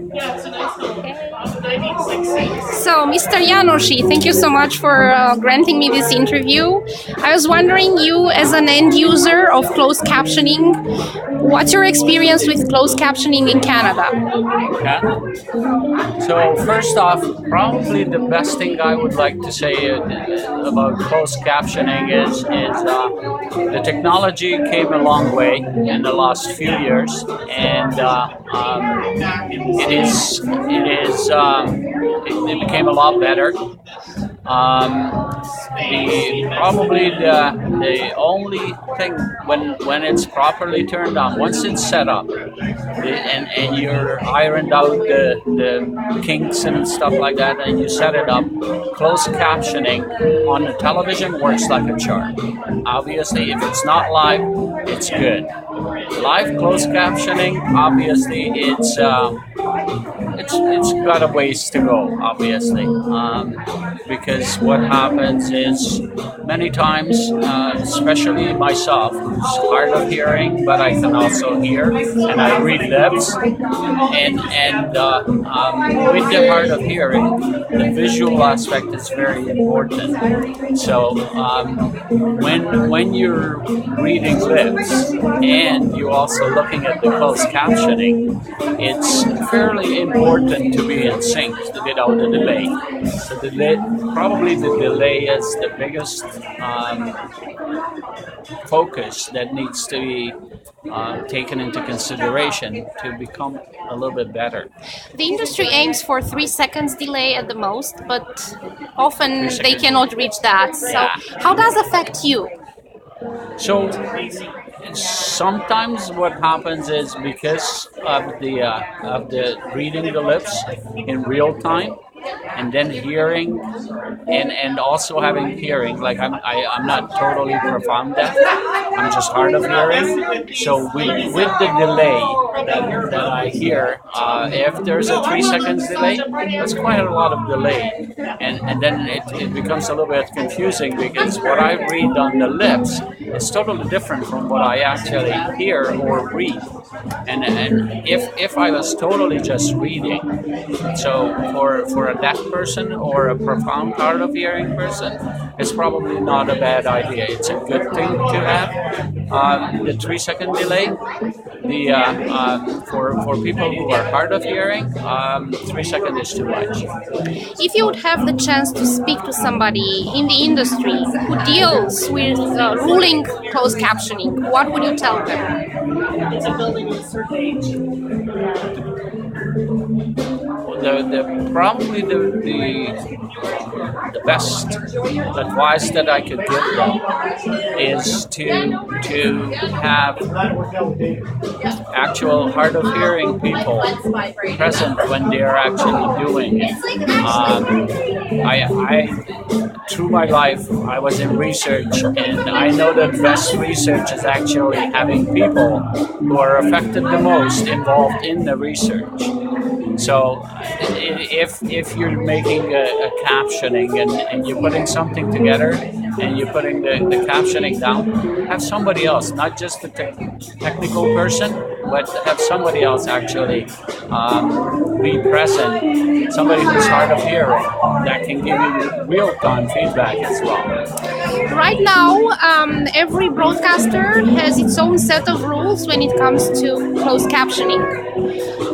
So, Mr. Janosi, thank you so much for granting me this interview. I was wondering, you as an end user of closed captioning, what's your experience with closed captioning in Canada? So first off, probably the best thing I would like to say about closed captioning is the technology came a long way in the last few years, and it became a lot better. The only thing when it's properly turned on, once it's set up, and you're ironed out the kinks and stuff like that, and you set it up, closed captioning on the television works like a charm. Obviously, if it's not live, it's good. Live closed captioning, obviously, it's got a ways to go, obviously, because what happens is many times, especially myself, who's hard of hearing, but I can also hear and I read lips, and with the hard of hearing, the visual aspect is very important. So when you're reading lips and you're also looking at the closed captioning, it's fairly important to be in sync without the delay. So probably the delay is the biggest focus that needs to be taken into consideration to become a little bit better. The industry aims for 3 seconds delay at the most, but often they cannot reach that. So, how does it affect you? So sometimes what happens is because of the reading the lips in real time, and then hearing, and also having hearing. Like I'm not totally profound deaf. I'm just hard of hearing. So with the delay that I hear, if there's a 3 seconds delay, that's quite a lot of delay, and then it becomes a little bit confusing because what I read on the lips is totally different from what I actually hear or read. And if I was totally just reading, so for a deaf person or a profound hard of hearing person, it's probably not a bad idea. It's a good thing to have the 3 second delay. For people who are hard of hearing, 3 seconds is too much. If you would have the chance to speak to somebody in the industry who deals with ruling closed captioning, what would you tell them? Probably the best advice that I could give them is to have actual hard of hearing people present when they are actually doing it. Through my life, I was in research, and I know that best research is actually having people who are affected the most involved in the research. So if you're making a captioning and you're putting something together and you're putting the captioning down, have somebody else, not just the technical person, but have somebody else actually be present, somebody who's hard of hearing that can give you real-time feedback as well. Right now, every broadcaster has its own set of rules when it comes to closed captioning.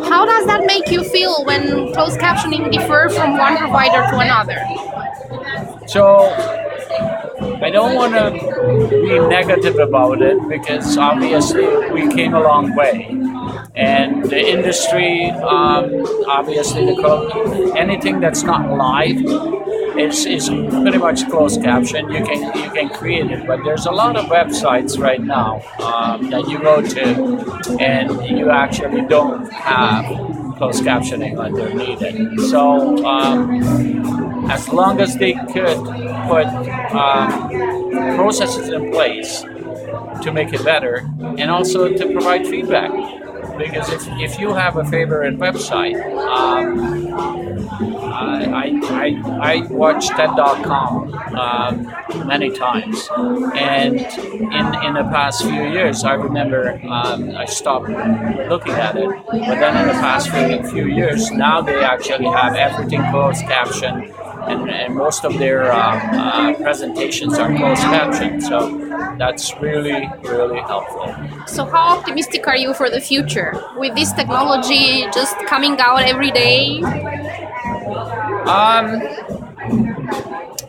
How does that make you feel when closed captioning differ from one provider to another? So I don't want to be negative about it because obviously we came a long way, and the industry, obviously anything that's not live is pretty much closed caption. You can create it, but there's a lot of websites right now that you go to, and you actually don't have closed captioning underneath it. So as long as they could put processes in place to make it better, and also to provide feedback. because if you have a favorite website, I watch TED.com many times, and in the past few years, I remember I stopped looking at it, but then in the past few years, now they actually have everything closed caption, and most of their presentations are closed captioned. So that's really, really helpful. So, how optimistic are you for the future with this technology just coming out every day?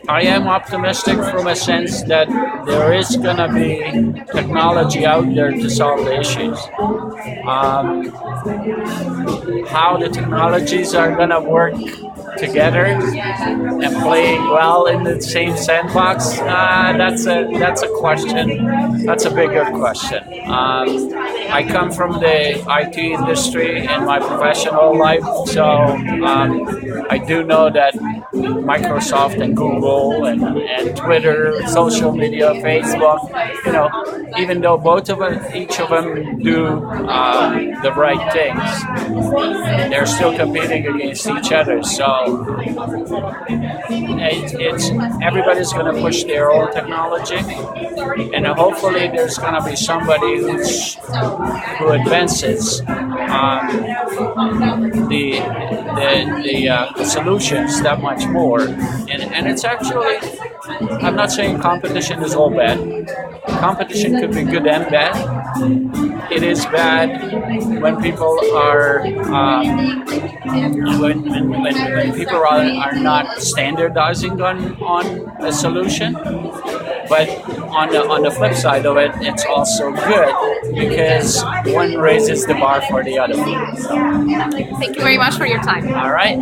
I am optimistic from a sense that there is going to be technology out there to solve the issues. How the technologies are going to work together and playing well in the same sandbox, that's a question. That's a bigger question. I come from the IT industry in my professional life, so I do know that Microsoft and Google and Twitter, social media, Facebook, even though each of them do the right things, they're still competing against each other. So it's everybody's going to push their own technology, and hopefully there's going to be somebody who advances the solutions that much more. And it's actually, I'm not saying competition is all bad. Competition could be good and bad. It is bad when people are when people are not standardizing on a solution. But on the flip side of it, it's also good because one raises the bar for the other. Thank you very much for your time. All right.